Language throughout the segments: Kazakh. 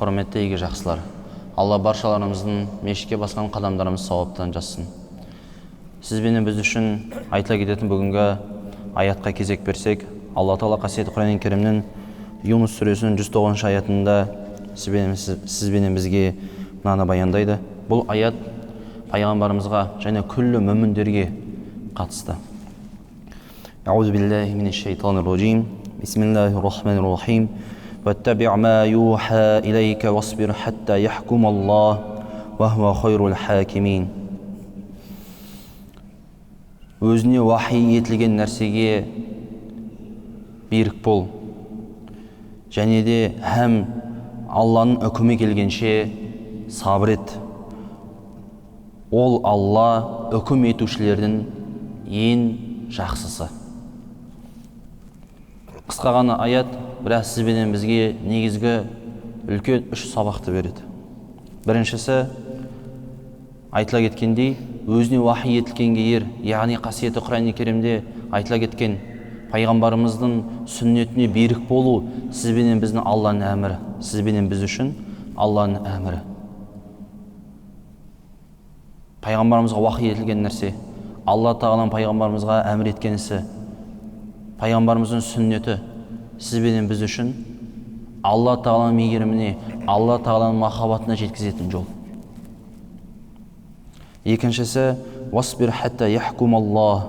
Құрметті игі жақсылар, Алла баршаларымыздың мешітке басқан қадамдарымыз сауаптан жазсын. Сізбенен біз үшін айтыла кететін бүгінгі аятқа кезек берсек, Алла Тағала қасиетті Құран Кәрімнің Юнус сүресінің 109 аятында сізбенен бізге мынаны баяндайды. Бұл аят пайғамбарымызға және күллі мүміндерге қатысты. Аузу биллахи минеш шайтанир раджим. Бисмиллахир рахманир рахим. واتبع ما يوحى إليك واصبر حتى يحكم الله وهو خير الحاكمين. Өзіне вахи етілген нәрсеге берік бол. Және де һәм Алланың үкімі келгенше сабыр ет. Ол Алла үкім етушілердің ең жақсысы. Қысқа ғана аят, бірақ сізбенен бізге негізгі үлкен үш сабақты береді. Біріншісі, айтыла кеткендей, өзіне вахи етілгенге ер, яғни қасиетті Құран-ы Кәрімде айтыла кеткен пайғамбарымыздың сүннетіне берік болу сізбенен біздің Алланың әмірі, сізбенен біз үшін Алланың әмірі. Пайғамбарымызға вахи етілген нәрсе, Алла Тағаланың пайғамбарымызға әмір еткен ісі, пайғамбарымыздың сүннеті сізбенен біз үшін Алла Тағаланың мейіріміне, Алла Тағаланың махаббатына жеткізетін жол. Екіншісі, «Васбир хатта яхкум Аллах».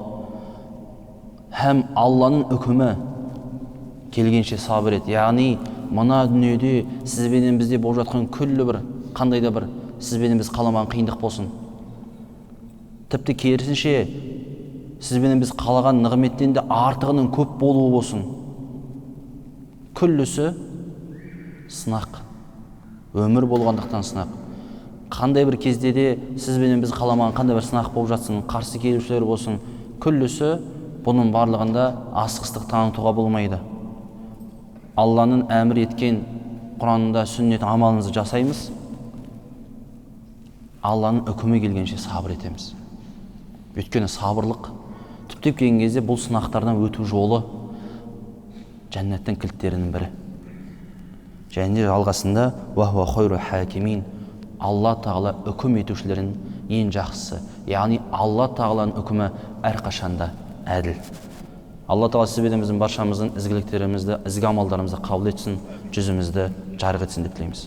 Һәм Алланың үкімі келгенше сабыр ет. Яғни, мына дүниеде сізбенен бізде болып жатқан күллі бір, қандай да бір сізбенен біз қаламаған қиындық болсын. Тіпті керісінше, сізбенен біз қалаған нығметтен де артығының көп болуы болсын. Күллісі сынақ. Өмір болғандықтан сынақ. Қандай бір кезде де сізбенен біз қаламаған қандай бір сынақ болып жатсын, қарсы келушілер болсын. Күллісі бұның барлығында асығыстық танытуға болмайды. Алланың әмір еткен Құранында сүннет амалымызды жасаймыз. Алланың үкімі келгенше сабыр етеміз. Өйткені сабырлық түптеп келген кезде бұл сынақтардан өту жолы жәннаттың кілттерінің бірі. Және жалғасында «Вахуа хойру хакимин». Алла Тағала үкім етушілерін ең жақсысы. Яғни Алла Тағаланың үкімі әрқашанда әділ. Алла Тағала сізбенен біздің баршамыздың ізгіліктерімізді, ізгі амалдарымызды қабыл етсін, жүзімізді жарық етсін деп тілейміз.